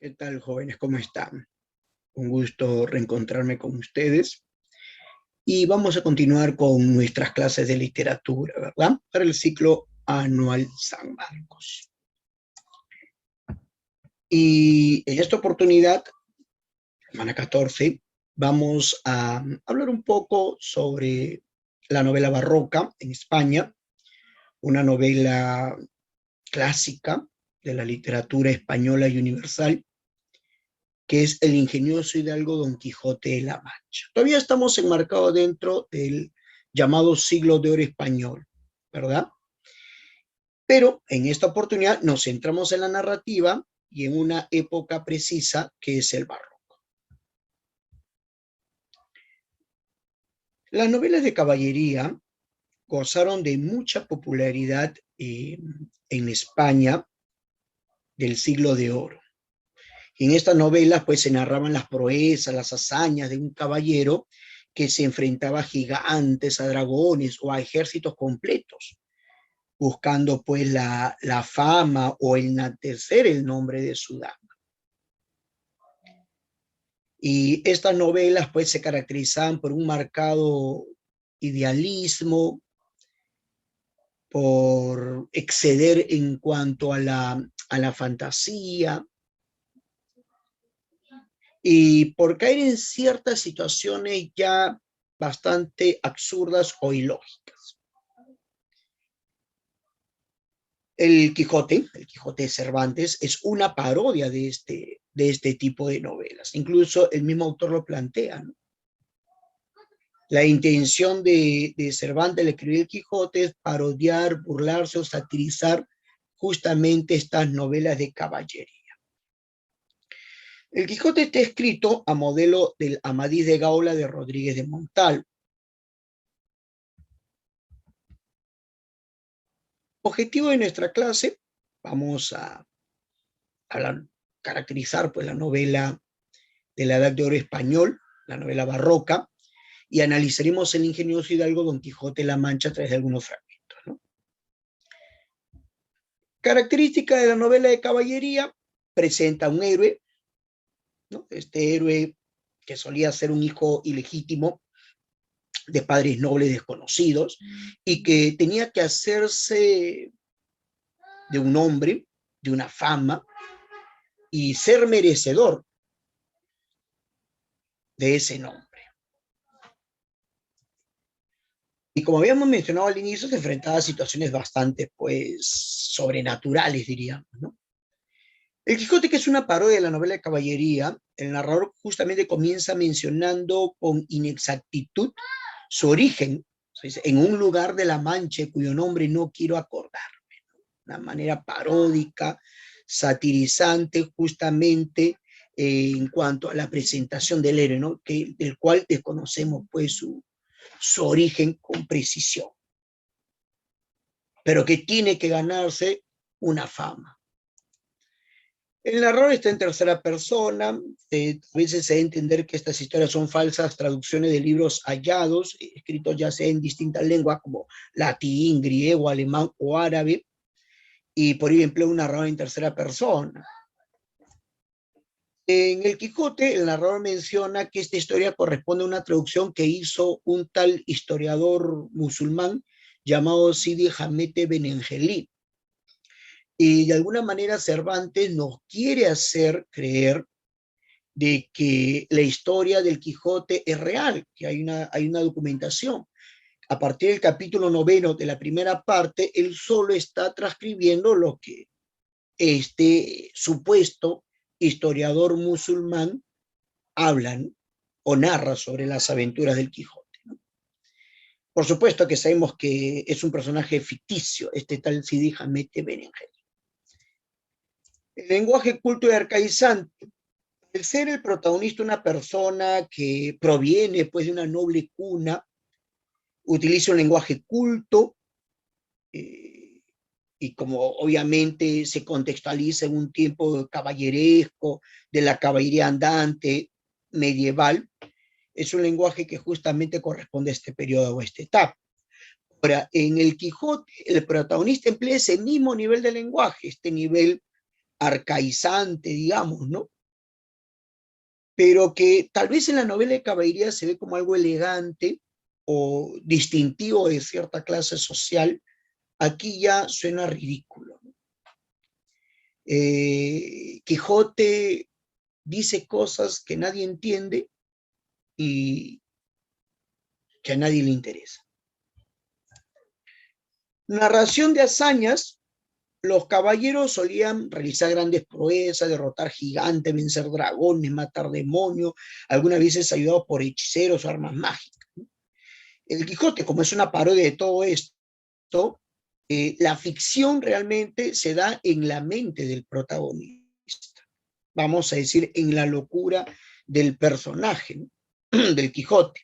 ¿Qué tal, jóvenes? ¿Cómo están? Un gusto reencontrarme con ustedes. Y vamos a continuar con nuestras clases de literatura, ¿verdad? Para el ciclo anual San Marcos. Y en esta oportunidad, semana 14, vamos a hablar un poco sobre la novela barroca en España, una novela clásica de la literatura española y universal, que es el ingenioso hidalgo Don Quijote de la Mancha. Todavía estamos enmarcados dentro del llamado siglo de oro español, ¿verdad? Pero en esta oportunidad nos centramos en la narrativa y en una época precisa que es el barroco. Las novelas de caballería gozaron de mucha popularidad en España del siglo de oro. En estas novelas pues se narraban las proezas, las hazañas de un caballero que se enfrentaba a gigantes, a dragones o a ejércitos completos, buscando pues la fama o enaltecer el nombre de su dama. Y estas novelas pues se caracterizaban por un marcado idealismo, por exceder en cuanto a la fantasía, y por caer en ciertas situaciones ya bastante absurdas o ilógicas. El Quijote de Cervantes, es una parodia de este tipo de novelas. Incluso el mismo autor lo plantea, ¿no? La intención de Cervantes al escribir el Quijote es parodiar, burlarse o satirizar justamente estas novelas de caballería. El Quijote está escrito a modelo del Amadís de Gaula de Rodríguez de Montalvo. Objetivo de nuestra clase, vamos a caracterizar pues la novela de la Edad de Oro español, la novela barroca, y analizaremos el ingenioso hidalgo Don Quijote de la Mancha a través de algunos fragmentos, ¿no? Característica de la novela de caballería: presenta un héroe, ¿no? Este héroe que solía ser un hijo ilegítimo de padres nobles desconocidos y que tenía que hacerse de un nombre, de una fama, y ser merecedor de ese nombre. Y como habíamos mencionado al inicio, se enfrentaba a situaciones bastante, pues, sobrenaturales, diríamos, ¿no? El Quijote, que es una parodia de la novela de caballería, el narrador justamente comienza mencionando con inexactitud su origen, en un lugar de la Mancha cuyo nombre no quiero acordarme, ¿no? Una manera paródica, satirizante, justamente en cuanto a la presentación del héroe, ¿no? Del cual desconocemos pues su origen con precisión, pero que tiene que ganarse una fama. El narrador está en tercera persona, a veces se debe entender que estas historias son falsas traducciones de libros hallados, escritos ya sea en distintas lenguas como latín, griego, alemán o árabe, y por ello emplea un narrador en tercera persona. En el Quijote, el narrador menciona que esta historia corresponde a una traducción que hizo un tal historiador musulmán llamado Sidi Hamete Benengeli. Y de alguna manera Cervantes nos quiere hacer creer de que la historia del Quijote es real, que hay una documentación. A partir del capítulo 9 de la primera parte, él solo está transcribiendo lo que este supuesto historiador musulmán hablan o narra sobre las aventuras del Quijote, ¿no? Por supuesto que sabemos que es un personaje ficticio, este tal Sidi Hamete Benengeli. El lenguaje culto y arcaizante: el ser el protagonista una persona que proviene pues de una noble cuna, utiliza un lenguaje culto, y como obviamente se contextualiza en un tiempo caballeresco, de la caballería andante medieval, es un lenguaje que justamente corresponde a este periodo o a esta etapa. Ahora, en el Quijote, el protagonista emplea ese mismo nivel de lenguaje, este nivel arcaizante, digamos, ¿no? Pero que tal vez en la novela de caballería se ve como algo elegante o distintivo de cierta clase social, aquí ya suena ridículo. Quijote dice cosas que nadie entiende y que a nadie le interesa. Narración de hazañas. Los caballeros solían realizar grandes proezas, derrotar gigantes, vencer dragones, matar demonios, algunas veces ayudados por hechiceros o armas mágicas. El Quijote, como es una parodia de todo esto, la ficción realmente se da en la mente del protagonista. Vamos a decir, en la locura del personaje, ¿no? del Quijote,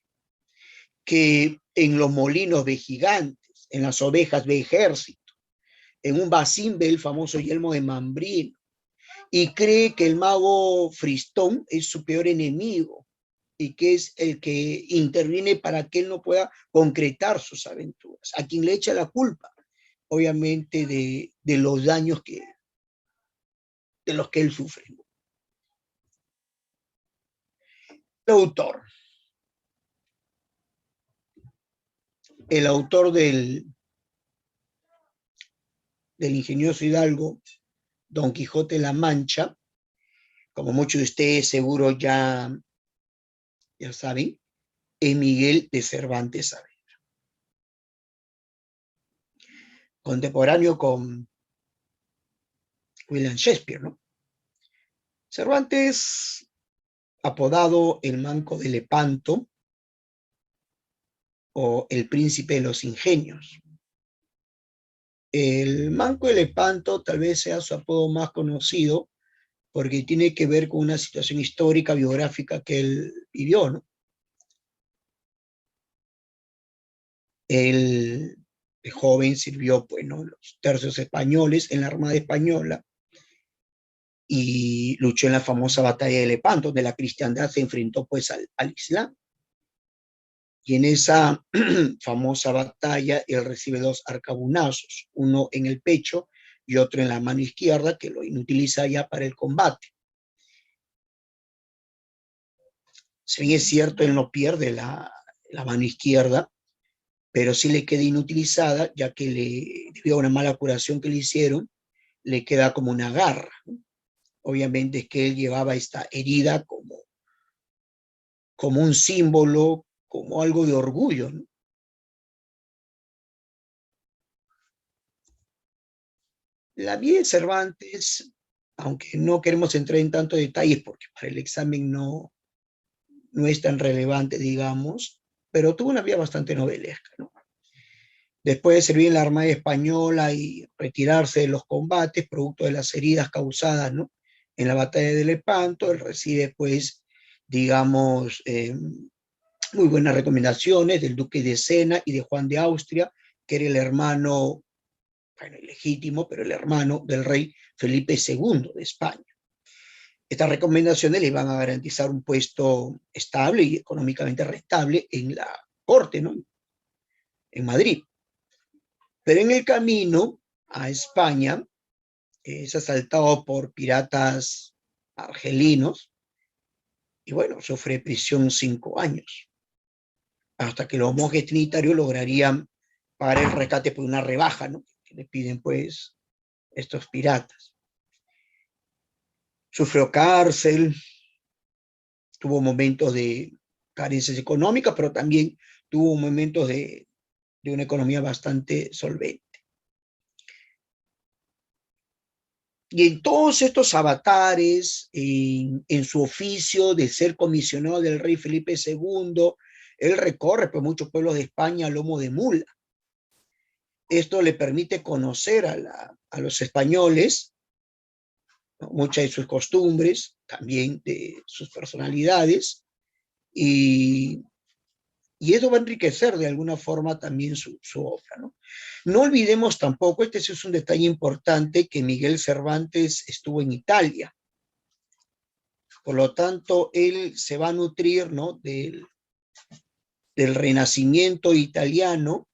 que en los molinos ve gigantes, en las ovejas ve ejércitos, en un bacín ve el famoso yelmo de Mambrino, y cree que el mago Fristón es su peor enemigo y que es el que interviene para que él no pueda concretar sus aventuras, a quien le echa la culpa, obviamente, de los daños de los que él sufre. El autor del ingenioso hidalgo Don Quijote de la Mancha, como muchos de ustedes seguro ya saben, es Miguel de Cervantes Saavedra, contemporáneo con William Shakespeare, ¿no? Cervantes, apodado el Manco de Lepanto o el Príncipe de los Ingenios. El Manco de Lepanto tal vez sea su apodo más conocido porque tiene que ver con una situación histórica, biográfica que él vivió, ¿no? Él, de joven, sirvió, pues, ¿no?, los tercios españoles en la Armada Española y luchó en la famosa batalla de Lepanto, donde la cristiandad se enfrentó, pues, al Islam. Y en esa famosa batalla él recibe 2 arcabunazos, uno en el pecho y otro en la mano izquierda, que lo inutiliza ya para el combate. Si bien es cierto, él no pierde la mano izquierda, pero sí le queda inutilizada, ya que debido a una mala curación que le hicieron, le queda como una garra. Obviamente es que él llevaba esta herida como un símbolo, como algo de orgullo, ¿no? La vida de Cervantes, aunque no queremos entrar en tantos detalles porque para el examen no es tan relevante, digamos, pero tuvo una vida bastante novelesca, ¿no? Después de servir en la Armada Española y retirarse de los combates, producto de las heridas causadas, ¿no?, en la batalla de Lepanto, él recibe, pues, digamos, muy buenas recomendaciones del duque de Sena y de Juan de Austria, que era el hermano, bueno, ilegítimo, pero el hermano del rey Felipe II de España. Estas recomendaciones le van a garantizar un puesto estable y económicamente rentable en la corte, ¿no?, en Madrid. Pero en el camino a España es asaltado por piratas argelinos y, bueno, sufre prisión 5 años, hasta que los monjes trinitarios lograrían pagar el rescate por una rebaja, ¿no?, que le piden, pues, estos piratas. Sufrió cárcel, tuvo momentos de carencias económicas, pero también tuvo momentos de una economía bastante solvente. Y en todos estos avatares, en su oficio de ser comisionado del rey Felipe II, él recorre por muchos pueblos de España a lomo de mula. Esto le permite conocer a los españoles, ¿no?, muchas de sus costumbres, también de sus personalidades, y eso va a enriquecer de alguna forma también su obra, ¿no? No olvidemos tampoco, este sí es un detalle importante, que Miguel Cervantes estuvo en Italia. Por lo tanto, él se va a nutrir, ¿no?, del Renacimiento italiano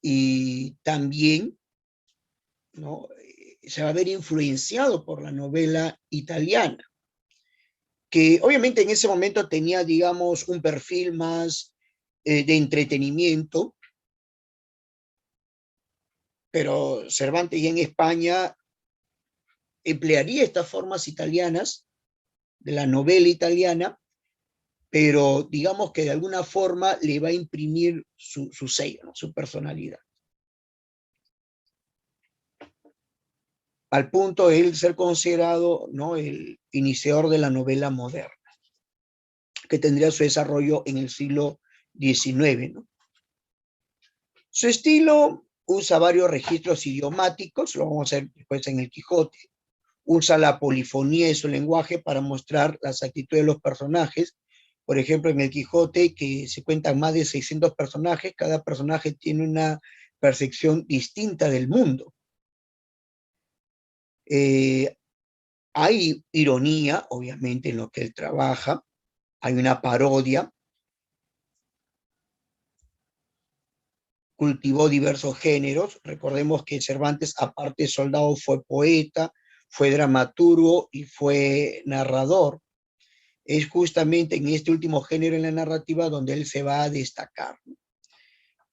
y también, ¿no?, se va a ver influenciado por la novela italiana, que obviamente en ese momento tenía, digamos, un perfil más de entretenimiento, pero Cervantes ya en España emplearía estas formas italianas de la novela italiana, pero digamos que de alguna forma le va a imprimir su sello, ¿no? Su personalidad. Al punto de él ser considerado, ¿no?, el iniciador de la novela moderna, que tendría su desarrollo en el siglo XIX, ¿no? Su estilo usa varios registros idiomáticos, lo vamos a ver después en el Quijote, usa la polifonía de su lenguaje para mostrar las actitudes de los personajes. Por ejemplo, en el Quijote, que se cuentan más de 600 personajes, cada personaje tiene una percepción distinta del mundo. Hay ironía, obviamente, en lo que él trabaja, hay una parodia, cultivó diversos géneros. Recordemos que Cervantes, aparte de soldado, fue poeta, fue dramaturgo y fue narrador. Es justamente en este último género en la narrativa donde él se va a destacar.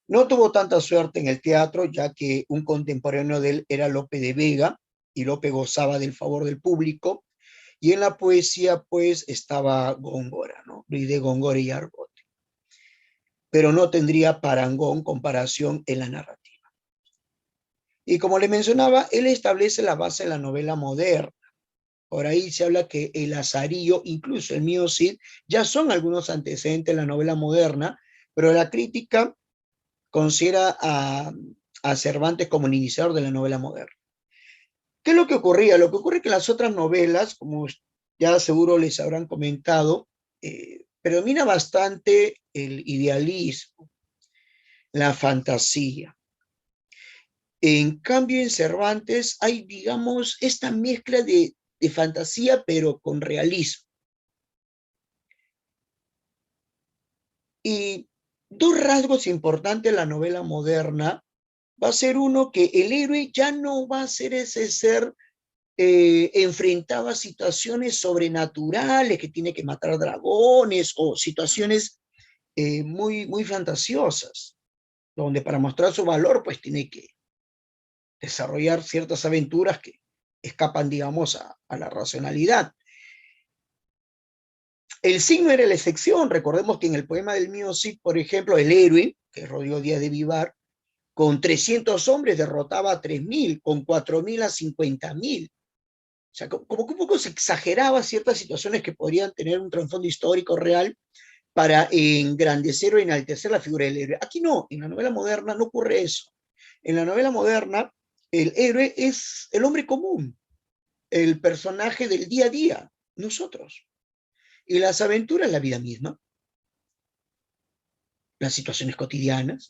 No tuvo tanta suerte en el teatro, ya que un contemporáneo de él era Lope de Vega, y Lope gozaba del favor del público, y en la poesía, pues, estaba Góngora, ¿no? Luis de Góngora y Arbot, pero no tendría parangón, comparación en la narrativa. Y como le mencionaba, él establece la base de la novela moderna. Por ahí se habla que el Lazarillo, incluso el Mío Cid, ya son algunos antecedentes de la novela moderna, pero la crítica considera a Cervantes como el iniciador de la novela moderna. ¿Qué es lo que ocurría? Lo que ocurre es que las otras novelas, como ya seguro les habrán comentado, predomina bastante el idealismo, la fantasía. En cambio, en Cervantes hay, digamos, esta mezcla de fantasía, pero con realismo. Y dos rasgos importantes de la novela moderna va a ser uno, que el héroe ya no va a ser ese ser enfrentado a situaciones sobrenaturales, que tiene que matar dragones o situaciones muy fantasiosas, donde para mostrar su valor pues tiene que desarrollar ciertas aventuras que escapan, digamos, a la racionalidad. El signo era la excepción. Recordemos que en el poema del Mío Cid, por ejemplo, el héroe, que es Rodrigo Díaz de Vivar, con 300 hombres derrotaba a 3.000, con 4.000 a 50.000. O sea, como que un poco se exageraba ciertas situaciones que podrían tener un trasfondo histórico real para engrandecer o enaltecer la figura del héroe. Aquí no, en la novela moderna no ocurre eso. En la novela moderna, el héroe es el hombre común, el personaje del día a día, nosotros. Y las aventuras, la vida misma, las situaciones cotidianas.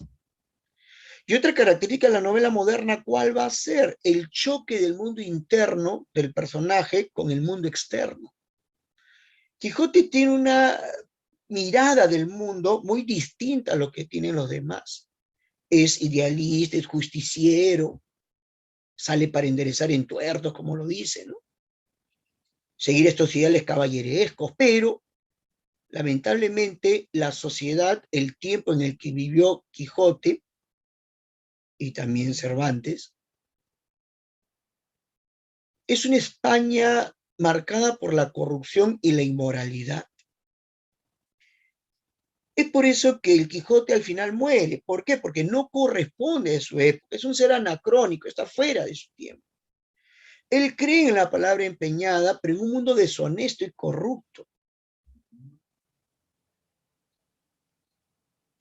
Y otra característica de la novela moderna, ¿cuál va a ser? El choque del mundo interno del personaje con el mundo externo. Quijote tiene una mirada del mundo muy distinta a lo que tienen los demás. Es idealista, es justiciero, sale para enderezar entuertos, como lo dice, ¿no? Seguir estos ideales caballerescos, pero lamentablemente la sociedad, el tiempo en el que vivió Quijote y también Cervantes, es una España marcada por la corrupción y la inmoralidad. Es por eso que el Quijote al final muere. ¿Por qué? Porque no corresponde a su época, es un ser anacrónico, está fuera de su tiempo. Él cree en la palabra empeñada, pero en un mundo deshonesto y corrupto.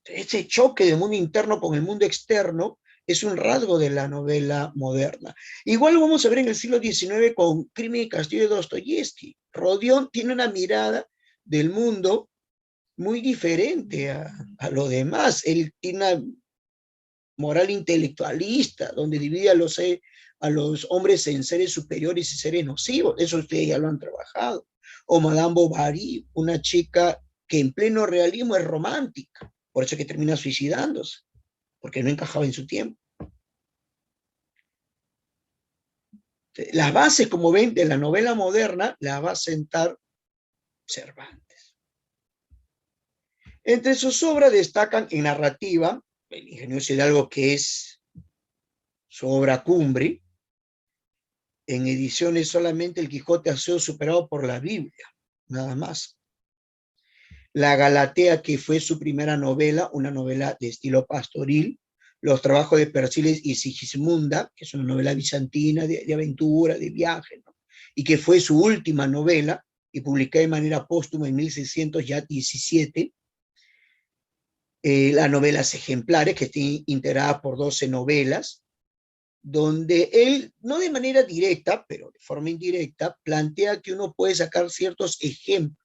Ese choque del mundo interno con el mundo externo es un rasgo de la novela moderna. Igual lo vamos a ver en el siglo XIX con Crimen y Castigo de Dostoyevsky. Rodion tiene una mirada del mundo muy diferente a lo demás. Él tiene una moral intelectualista, donde divide a los hombres en seres superiores y seres nocivos. Eso ustedes ya lo han trabajado. O Madame Bovary, una chica que en pleno realismo es romántica, por eso es que termina suicidándose, porque no encajaba en su tiempo. Las bases, como ven, de la novela moderna las va a sentar Cervantes. Entre sus obras destacan en narrativa El ingenioso Hidalgo, que es su obra cumbre. En ediciones solamente El Quijote ha sido superado por la Biblia, nada más. La Galatea, que fue su primera novela, una novela de estilo pastoril. Los trabajos de Persiles y Sigismunda, que es una novela bizantina de aventura, de viaje, ¿no? Y que fue su última novela y publicada de manera póstuma en 1617. Las novelas ejemplares, que están integradas por 12 novelas, donde él, no de manera directa, pero de forma indirecta, plantea que uno puede sacar ciertos ejemplos,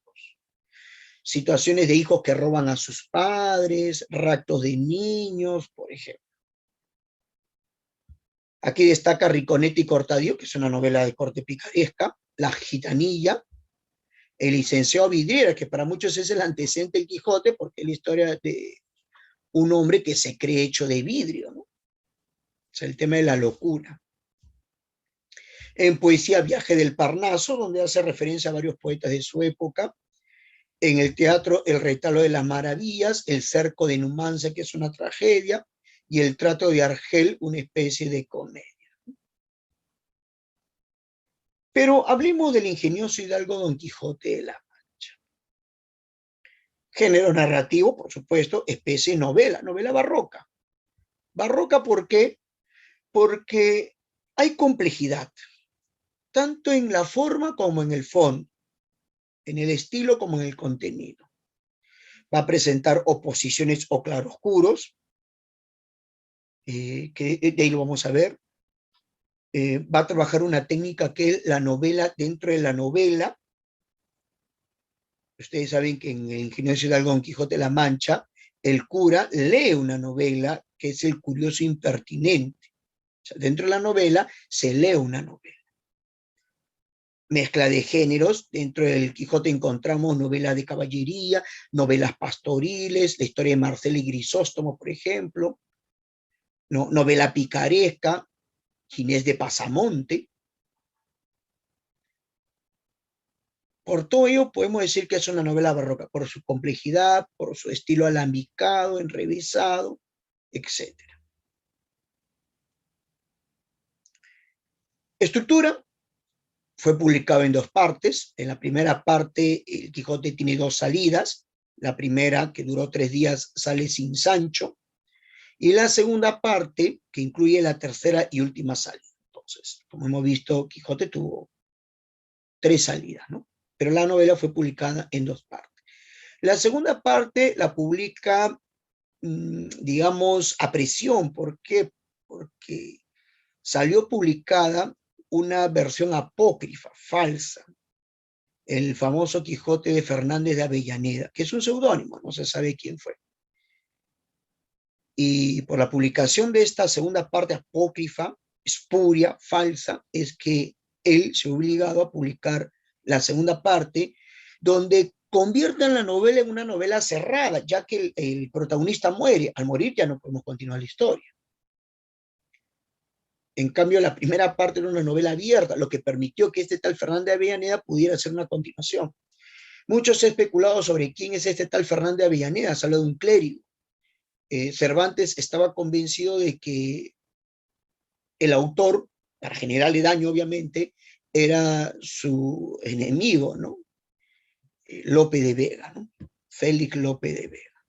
situaciones de hijos que roban a sus padres, raptos de niños, por ejemplo. Aquí destaca Riconetti y Cortadio, que es una novela de corte picaresca, La Gitanilla, El licenciado Vidriera, que para muchos es el antecedente del Quijote, porque es la historia de un hombre que se cree hecho de vidrio, ¿no? O sea, el tema de la locura. En poesía, Viaje del Parnaso, donde hace referencia a varios poetas de su época. En el teatro, El Retalo de las Maravillas, El Cerco de Numancia, que es una tragedia, y El Trato de Argel, una especie de comedia. Pero hablemos del ingenioso hidalgo Don Quijote de la Mancha. Género narrativo, por supuesto, especie novela, novela barroca. Barroca, ¿por qué? Porque hay complejidad, tanto en la forma como en el fondo, en el estilo como en el contenido. Va a presentar oposiciones o claroscuros, que de ahí lo vamos a ver. Va a trabajar una técnica que es la novela dentro de la novela. Ustedes saben que en El ingenioso hidalgo Don Quijote de la Mancha, el cura lee una novela que es El curioso impertinente. O sea, dentro de la novela se lee una novela. Mezcla de géneros. Dentro del Quijote encontramos novelas de caballería, novelas pastoriles, la historia de Marcela y Grisóstomo, por ejemplo, ¿no? Novela picaresca, Ginés de Pasamonte. Por todo ello podemos decir que es una novela barroca, por su complejidad, por su estilo alambicado, enrevesado, etc. Estructura. Fue publicado en dos partes. En la primera parte, el Quijote tiene dos salidas. La primera, que duró 3 días, sale sin Sancho. Y la segunda parte, que incluye la tercera y última salida. Entonces, como hemos visto, Quijote tuvo 3 salidas, ¿no? Pero la novela fue publicada en 2 partes. La segunda parte la publica, digamos, a presión. ¿Por qué? Porque salió publicada una versión apócrifa, falsa, el famoso Quijote de Fernández de Avellaneda, que es un seudónimo, no se sabe quién fue. Y por la publicación de esta segunda parte apócrifa, espuria, falsa, es que él se ha obligado a publicar la segunda parte, donde convierten la novela en una novela cerrada, ya que el protagonista muere. Al morir ya no podemos continuar la historia. En cambio, la primera parte era una novela abierta, lo que permitió que este tal Fernández de Avellaneda pudiera hacer una continuación. Muchos se ha especulado sobre quién es este tal Fernández de Avellaneda, se habla de un clérigo. Cervantes estaba convencido de que el autor, para generarle daño obviamente, era su enemigo, ¿no? Lope de Vega, ¿no? Félix Lope de Vega.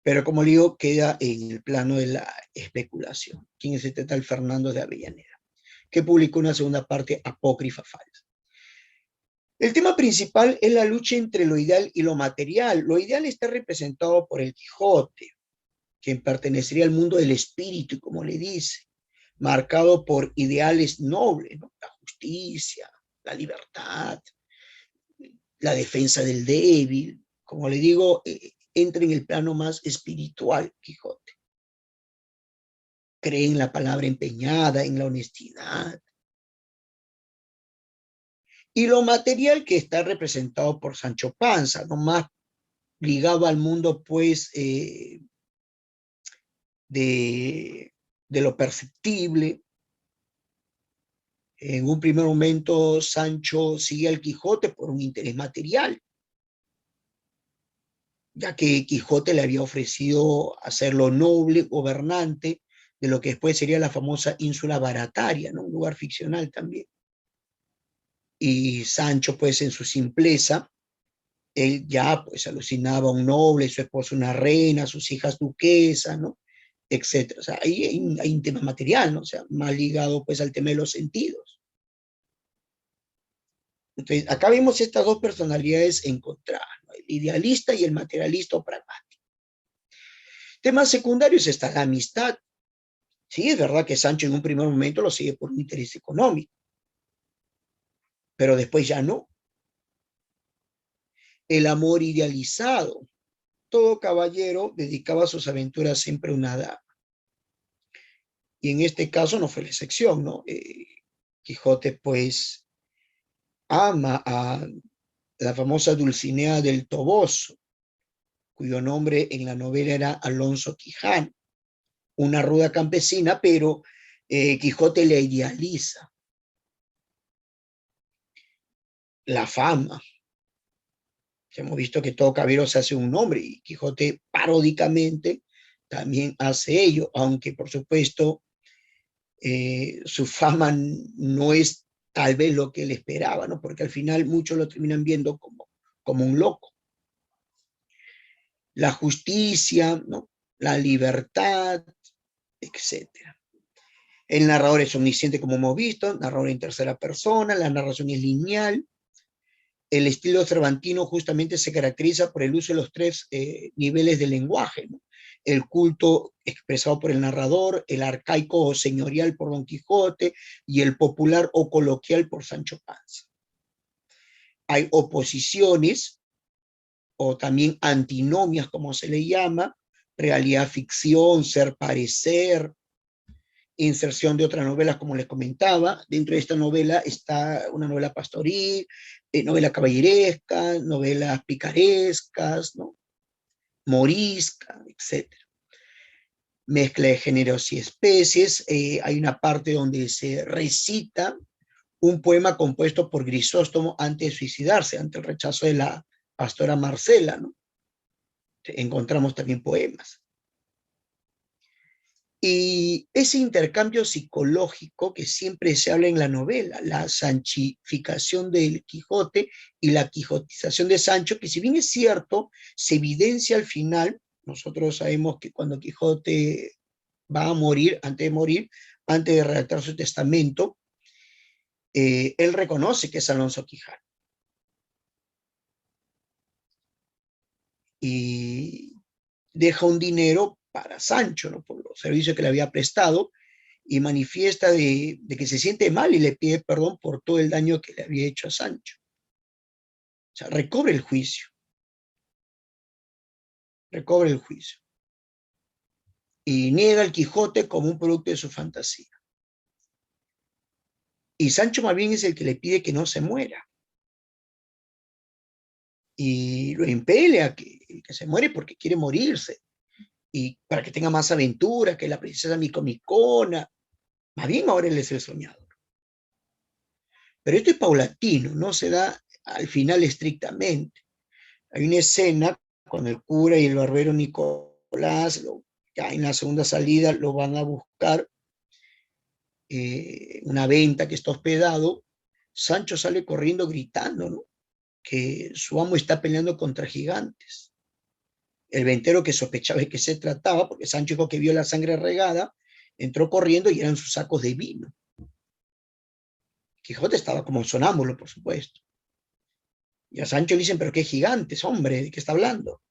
Pero como le digo, queda en el plano de la especulación. ¿Quién es este tal Fernando de Avellaneda? Que publicó una segunda parte apócrifa falsa. El tema principal es la lucha entre lo ideal y lo material. Lo ideal está representado por el Quijote, quien pertenecería al mundo del espíritu, como le dice, marcado por ideales nobles, ¿no? La justicia, la libertad, la defensa del débil. Como le digo, entra en el plano más espiritual Quijote. Cree en la palabra empeñada, en la honestidad. Y lo material, que está representado por Sancho Panza, no más ligado al mundo, pues, de lo perceptible, En un primer momento, Sancho sigue al Quijote por un interés material, ya que Quijote le había ofrecido hacerlo noble gobernante de lo que después sería la famosa ínsula Barataria, ¿no? Un lugar ficcional también. Y Sancho, pues en su simpleza, él ya pues alucinaba a un noble, su esposa una reina, sus hijas duquesas, ¿no? Etcétera. O sea, ahí hay un tema material, ¿no? O sea, más ligado pues al tema de los sentidos. Entonces, acá vemos estas dos personalidades encontradas, ¿no? El idealista y el materialista o pragmático. Temas secundarios está la amistad. Sí, es verdad que Sancho en un primer momento lo sigue por un interés económico, pero después ya no. El amor idealizado. Todo caballero dedicaba sus aventuras siempre a una dama. Y en este caso no fue la excepción, ¿no? Quijote pues ama a la famosa Dulcinea del Toboso, cuyo nombre en la novela era Alonso Quijano, una ruda campesina, pero Quijote le idealiza. La fama. Hemos visto que todo caballero se hace un nombre y Quijote paródicamente también hace ello, aunque por supuesto su fama no es tal vez lo que él esperaba, ¿no? Porque al final muchos lo terminan viendo como un loco. La justicia, ¿no? La libertad, etcétera. El narrador es omnisciente, como hemos visto, narrador en tercera persona, la narración es lineal. El estilo cervantino justamente se caracteriza por el uso de los tres niveles de lenguaje, ¿no? El culto expresado por el narrador, el arcaico o señorial por Don Quijote y el popular o coloquial por Sancho Panza. Hay oposiciones o también antinomias, como se le llama, realidad ficción, ser parecer, inserción de otras novelas, como les comentaba. Dentro de esta novela está una novela pastoril, novela caballeresca, novelas picarescas, ¿no? Morisca, etcétera. Mezcla de géneros y especies. Hay una parte donde se recita un poema compuesto por Grisóstomo antes de suicidarse, ante el rechazo de la pastora Marcela, ¿no? Encontramos también poemas. Y ese intercambio psicológico que siempre se habla en la novela, la sanchificación del Quijote y la quijotización de Sancho, que si bien es cierto, se evidencia al final. Nosotros sabemos que cuando Quijote va a morir, antes de redactar su testamento, él reconoce que es Alonso Quijano. Y deja un dinero para Sancho, ¿no? Por los servicios que le había prestado, y manifiesta de que se siente mal y le pide perdón por todo el daño que le había hecho a Sancho. O sea, recobre el juicio. Y niega al Quijote como un producto de su fantasía. Y Sancho más bien es el que le pide que no se muera. Y lo impele a que se muere porque quiere morirse. Y para que tenga más aventuras, que la princesa Micomicona. Más bien ahora él es el soñador. Pero esto es paulatino, no se da al final estrictamente. Hay una escena con el cura y el barbero Nicolás, ya en la segunda salida lo van a buscar, una venta que está hospedado. Sancho sale corriendo gritando, ¿no? Que su amo está peleando contra gigantes. El ventero, que sospechaba de qué se trataba, porque Sancho dijo que vio la sangre regada, entró corriendo y eran sus sacos de vino. Quijote estaba como sonámbulo, por supuesto. Y a Sancho le dicen, pero qué gigantes, hombre, ¿de qué está hablando?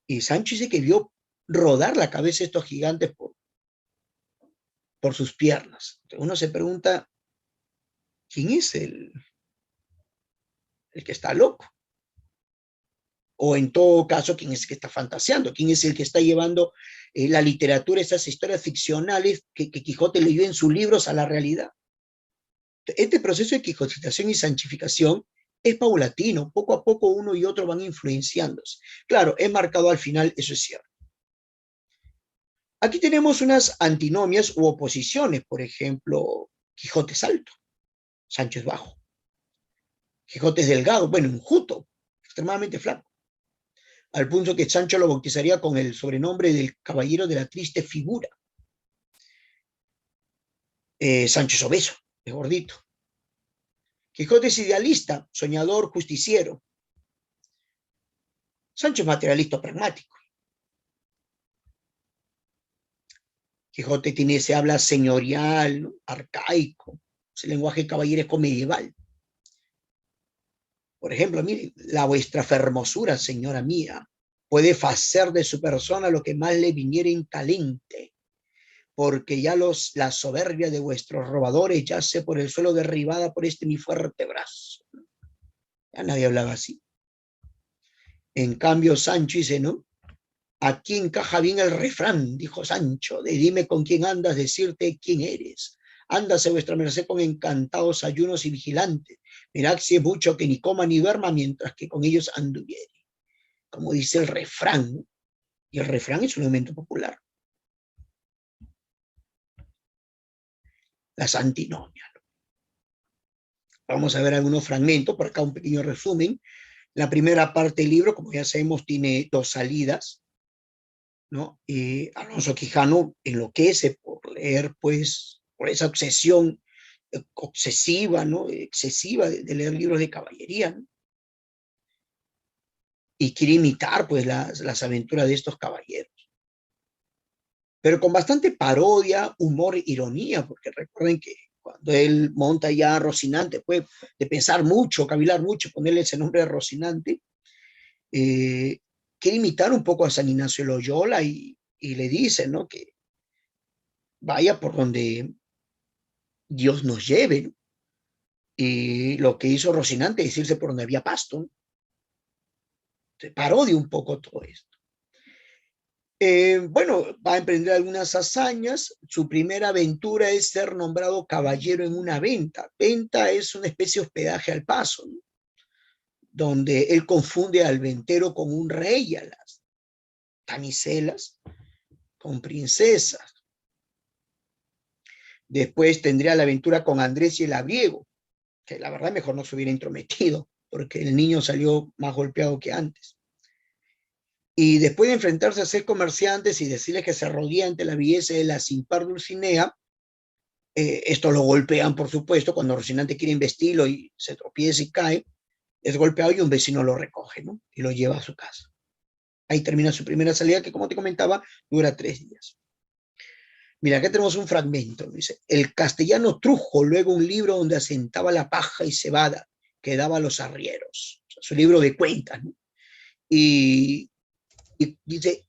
Y Sancho dice que vio rodar la cabeza de estos gigantes por sus piernas. Entonces uno se pregunta, ¿quién es el que está loco? O en todo caso, ¿quién es el que está fantaseando? ¿Quién es el que está llevando la literatura, esas historias ficcionales que Quijote leyó en sus libros a la realidad? Este proceso de quijotización y sanchificación es paulatino, poco a poco uno y otro van influenciándose. Claro, es marcado al final, eso es cierto. Aquí tenemos unas antinomias u oposiciones, por ejemplo, Quijote Salto. Sancho es bajo. Quijote es delgado, bueno, enjuto, extremadamente flaco, al punto que Sancho lo bautizaría con el sobrenombre del caballero de la triste figura. Sancho es obeso, es gordito. Quijote es idealista, soñador, justiciero. Sancho es materialista, pragmático. Quijote tiene ese habla señorial, ¿no? Arcaico, ese lenguaje caballeresco medieval. Por ejemplo, mire, la vuestra fermosura, señora mía, puede hacer de su persona lo que más le viniera en talente, porque ya la soberbia de vuestros robadores yace por el suelo derribada por este mi fuerte brazo. Ya nadie hablaba así. En cambio, Sancho dice, ¿no? Aquí encaja bien el refrán, dijo Sancho, de dime con quién andas, decirte quién eres. Ándase vuestra merced con encantados ayunos y vigilantes. Mirad si es mucho que ni coma ni duerma mientras que con ellos anduviere. Como dice el refrán, ¿no? Y el refrán es un elemento popular. Las antinomias. Vamos a ver algunos fragmentos, por acá un pequeño resumen. La primera parte del libro, como ya sabemos, tiene dos salidas, ¿no? Alonso Quijano enloquece por leer, pues, por esa obsesión obsesiva, ¿no? Excesiva de leer libros de caballería, ¿no? Y quiere imitar, pues, las aventuras de estos caballeros. Pero con bastante parodia, humor, ironía, porque recuerden que cuando él monta ya a Rocinante, después de pensar mucho, cavilar mucho, ponerle ese nombre de Rocinante, quiere imitar un poco a San Ignacio Loyola y le dice, ¿no? Que vaya por donde Dios nos lleve, ¿no? Y lo que hizo Rocinante es irse por donde había pasto, ¿no? Se parodia un poco todo esto. Bueno, va a emprender algunas hazañas. Su primera aventura es ser nombrado caballero en una venta. Venta es una especie de hospedaje al paso, ¿no? Donde él confunde al ventero con un rey y a las damiselas con princesas. Después tendría la aventura con Andrés y el labriego, que la verdad mejor no se hubiera intrometido, porque el niño salió más golpeado que antes. Y después de enfrentarse a 6 comerciantes y decirles que se rodea ante la belleza de la sin par Dulcinea, esto lo golpean, por supuesto, cuando Rocinante quiere investirlo y se tropieza y cae, es golpeado y un vecino lo recoge, ¿no? Y lo lleva a su casa. Ahí termina su primera salida, que como te comentaba, dura 3 días. Mira, acá tenemos un fragmento. Dice, el castellano trujo luego un libro donde asentaba la paja y cebada que daba a los arrieros. O sea, su libro de cuentas, ¿no? Y dice,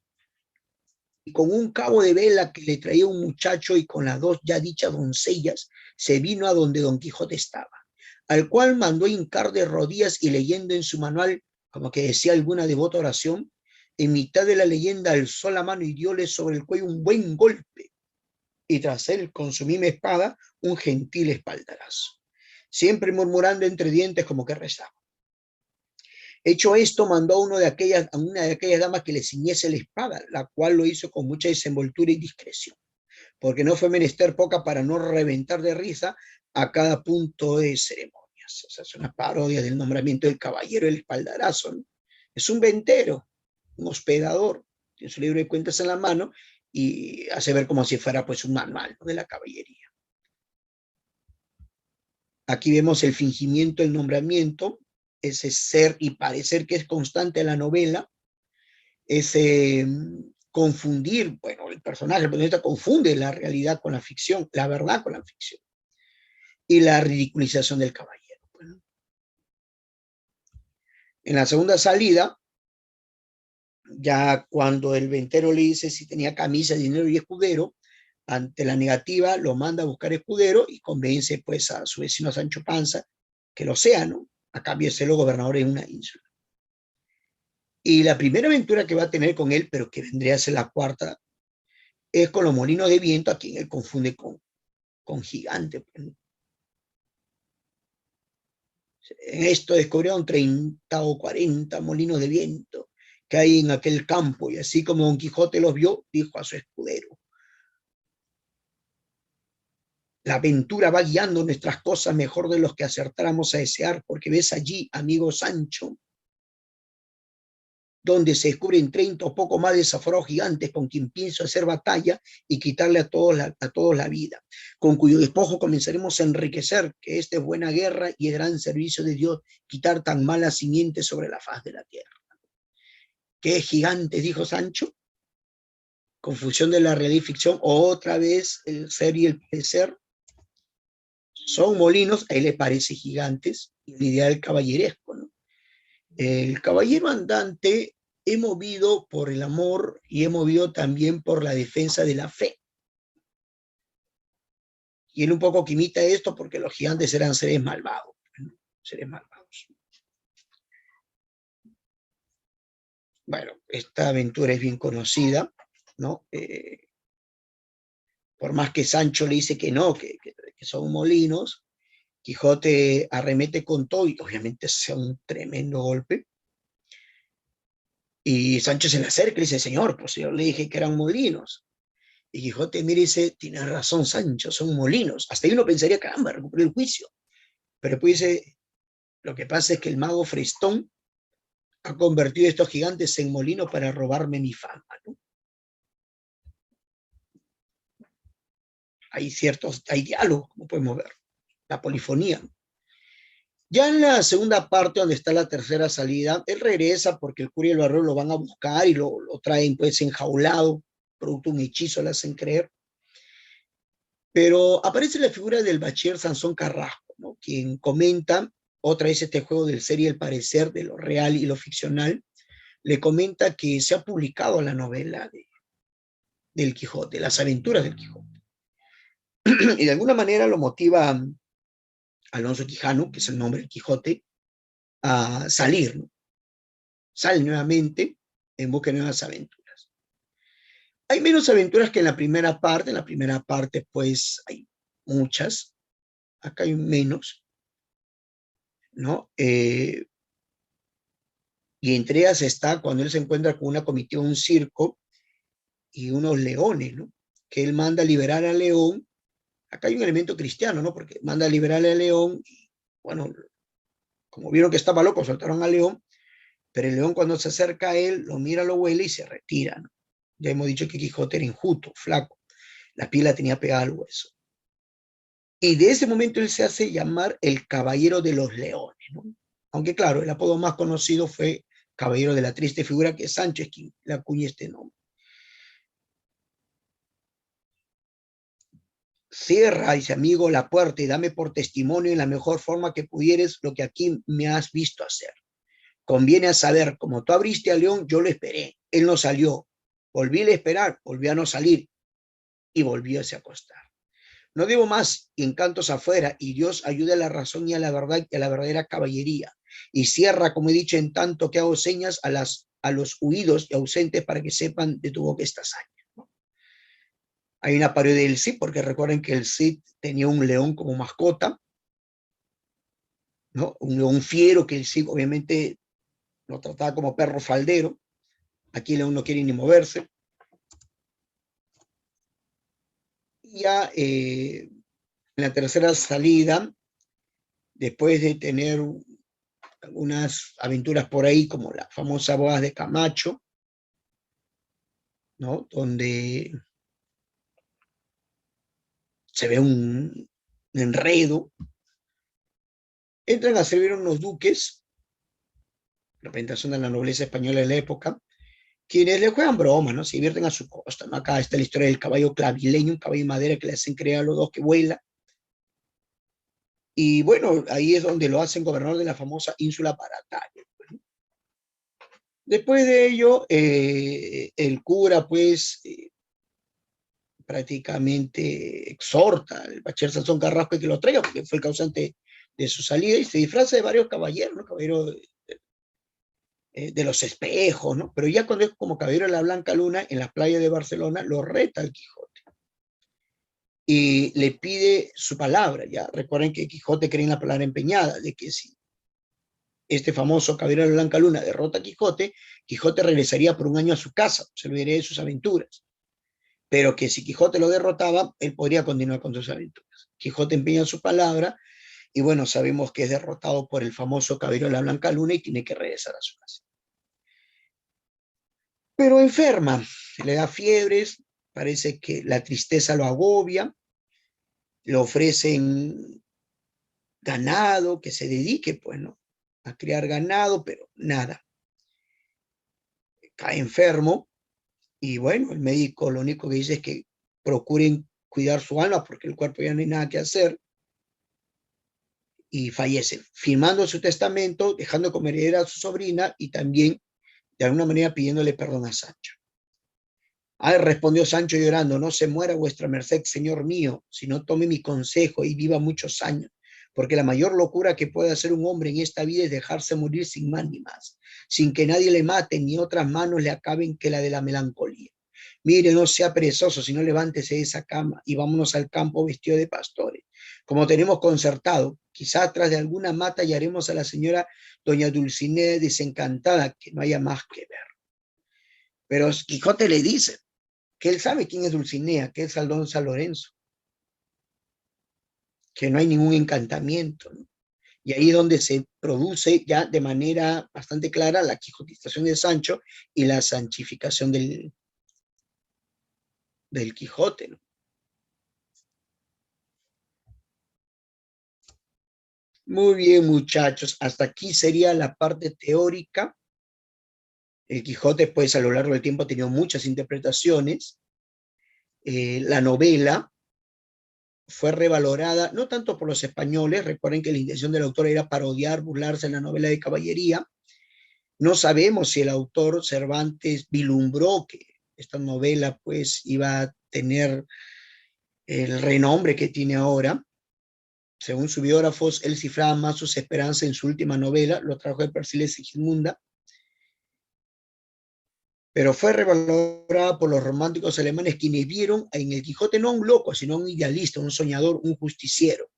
y con un cabo de vela que le traía un muchacho y con las 2 ya dichas doncellas, se vino a donde Don Quijote estaba, al cual mandó hincar de rodillas y leyendo en su manual, como que decía alguna devota oración, en mitad de la leyenda alzó la mano y diole sobre el cuello un buen golpe, y tras él, con su misma espada, un gentil espaldarazo, siempre murmurando entre dientes como que rezaba. Hecho esto, mandó a una de aquellas damas que le ciñese la espada, la cual lo hizo con mucha desenvoltura y discreción, porque no fue menester poca para no reventar de risa a cada punto de ceremonias. O sea, es una parodia del nombramiento del caballero del espaldarazo, ¿no? Es un ventero, un hospedador, tiene su libro de cuentas en la mano y hace ver como si fuera pues un manual, ¿no?, de la caballería. Aquí vemos el fingimiento, el nombramiento, ese ser y parecer que es constante en la novela, ese confundir, bueno, el protagonista confunde la realidad con la ficción, la verdad con la ficción, y la ridiculización del caballero. Bueno, en la segunda salida, ya cuando el ventero le dice si tenía camisa, dinero y escudero, ante la negativa lo manda a buscar escudero y convence pues a su vecino Sancho Panza que lo sea, ¿no? A cambio de ser gobernador en una ínsula. Y la primera aventura que va a tener con él, pero que vendría a ser la cuarta, es con los molinos de viento, a quien él confunde con gigante. En esto descubrieron 30 o 40 molinos de viento que hay en aquel campo, y así como Don Quijote los vio, dijo a su escudero: La aventura va guiando nuestras cosas mejor de los que acertáramos a desear, porque ves allí, amigo Sancho, donde se descubren 30 o poco más desaforados gigantes con quien pienso hacer batalla y quitarle a todos la vida, con cuyo despojo comenzaremos a enriquecer, que esta es buena guerra y el gran servicio de Dios, quitar tan mala simiente sobre la faz de la tierra. ¿Qué gigantes? Dijo Sancho. Confusión de la realidad y ficción, otra vez el ser y el parecer. Son molinos, a él le parece gigantes, y el ideal caballeresco, ¿no? El caballero andante he movido por el amor y he movido también por la defensa de la fe. Y él un poco que imita esto porque los gigantes eran seres malvados, ¿no? Seres malvados. Bueno, esta aventura es bien conocida, ¿no? Por más que Sancho le dice que no, que son molinos, Quijote arremete con todo y obviamente sea un tremendo golpe. Y Sancho se le acerca y dice, señor, pues yo le dije que eran molinos. Y Quijote mira y dice, tienes razón, Sancho, son molinos. Hasta ahí uno pensaría, caramba, recuperé el juicio. Pero después dice, lo que pasa es que el mago Frestón ha convertido a estos gigantes en molinos para robarme mi fama, ¿no? Hay diálogos, como podemos ver, la polifonía. Ya en la segunda parte, donde está la tercera salida, él regresa porque el cura y el barrio lo van a buscar y lo traen pues enjaulado, producto de un hechizo, le hacen creer. Pero aparece la figura del bachiller Sansón Carrasco, ¿no? Quien comenta otra vez este juego del ser y el parecer, de lo real y lo ficcional. Le comenta que se ha publicado la novela del Quijote, las aventuras del Quijote. Y de alguna manera lo motiva a Alonso Quijano, que es el nombre del Quijote, a salir, ¿no? Sale nuevamente en busca de nuevas aventuras. Hay menos aventuras que en la primera parte. En la primera parte, pues, hay muchas. Acá hay menos, ¿no? Y entre ellas está cuando él se encuentra con una comitiva de un circo y unos leones, ¿no? Que él manda a liberar al león. Acá hay un elemento cristiano, ¿no? Porque manda a liberar al león y, bueno, como vieron que estaba loco, soltaron al león, pero el león cuando se acerca a él, lo mira, lo huele y se retira, ¿no? Ya hemos dicho que Quijote era enjuto, flaco, la piel la tenía pegada al hueso. Y de ese momento él se hace llamar el Caballero de los Leones, ¿no? Aunque claro, el apodo más conocido fue Caballero de la Triste Figura, que Sancho es quien le acuña este nombre. Cierra, dice, amigo, la puerta y dame por testimonio en la mejor forma que pudieres lo que aquí me has visto hacer. Conviene a saber, como tú abriste al león, yo lo esperé. Él no salió. Volví a esperar, volvió a no salir y volvió a se acostar. No digo más, y encantos afuera, y Dios ayude a la razón y a la verdad y a la verdadera caballería. Y cierra, como he dicho, en tanto que hago señas a los huidos y ausentes para que sepan de tu boca esta hazaña, ¿no? Hay una parodia del Cid, porque recuerden que el Cid tenía un león como mascota, ¿no? Un león fiero que el Cid obviamente lo trataba como perro faldero. Aquí el león no quiere ni moverse. Y ya en la tercera salida, después de tener algunas aventuras por ahí, como la famosa boda de Camacho, ¿no? Donde se ve un enredo. Entran a servir unos duques, representación de la nobleza española de la época, quienes le juegan broma, ¿no? Se divierten a su costa, ¿no? Acá está la historia del caballo clavileño, un caballo de madera que le hacen creer a los dos que vuela. Y bueno, ahí es donde lo hacen gobernador de la famosa ínsula Parataria. Después de ello, el cura, pues, prácticamente exhorta al bachiller Sansón Carrasco que lo traiga, porque fue el causante de su salida, y se disfraza de varios caballeros, ¿no? Caballero de los espejos, ¿no? Pero ya cuando es como caballero de la Blanca Luna, en la playa de Barcelona, lo reta al Quijote. Y le pide su palabra, ya. Recuerden que Quijote cree en la palabra empeñada, de que si este famoso caballero de la Blanca Luna derrota a Quijote, Quijote regresaría por un año a su casa, se olvidaría de sus aventuras. Pero que si Quijote lo derrotaba, él podría continuar con sus aventuras. Quijote empeña su palabra y bueno, sabemos que es derrotado por el famoso caballero de la Blanca Luna y tiene que regresar a su casa. Pero enferma, le da fiebres, parece que la tristeza lo agobia, le ofrecen ganado, que se dedique, pues, ¿no? A criar ganado, pero nada. Cae enfermo y bueno, el médico lo único que dice es que procuren cuidar su alma porque el cuerpo ya no hay nada que hacer y fallece, firmando su testamento, dejando como heredera a su sobrina y también de alguna manera pidiéndole perdón a Sancho. Ah, respondió Sancho llorando, no se muera vuestra merced, señor mío, sino tome mi consejo y viva muchos años, porque la mayor locura que puede hacer un hombre en esta vida es dejarse morir sin más ni más, sin que nadie le mate ni otras manos le acaben que la de la melancolía. Mire, no sea perezoso, sino levántese de esa cama y vámonos al campo vestido de pastores. Como tenemos concertado, quizá tras de alguna mata hallaremos a la señora doña Dulcinea desencantada, que no haya más que ver. Pero Quijote le dice que él sabe quién es Dulcinea, que es Saldón San Lorenzo, que no hay ningún encantamiento, ¿no? Y ahí es donde se produce ya de manera bastante clara la quijotización de Sancho y la sanchificación del Quijote, ¿no? Muy bien, muchachos, hasta aquí sería la parte teórica. El Quijote, pues, a lo largo del tiempo ha tenido muchas interpretaciones. La novela fue revalorada, no tanto por los españoles, recuerden que la intención del autor era parodiar, burlarse en la novela de caballería. No sabemos si el autor Cervantes vilumbró que esta novela pues iba a tener el renombre que tiene ahora. Según sus biógrafos, él cifraba más sus esperanzas en su última novela, Los trabajos de Persiles y Sigismunda, pero fue revalorada por los románticos alemanes quienes vieron en el Quijote no a un loco, sino a un idealista, un soñador, un justiciero.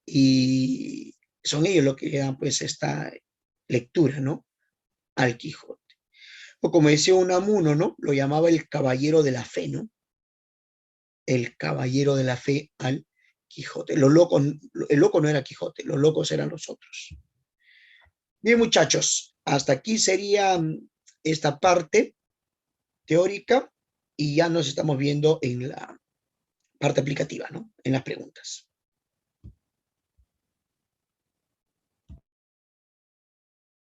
Y son ellos los que le dan pues esta lectura, ¿no? Al Quijote. O como decía Unamuno, ¿no? Lo llamaba el caballero de la fe, ¿no? El caballero de la fe al Quijote. El loco no era Quijote, los locos eran los otros. Bien, muchachos, hasta aquí sería esta parte teórica y ya nos estamos viendo en la parte aplicativa, ¿no? En las preguntas.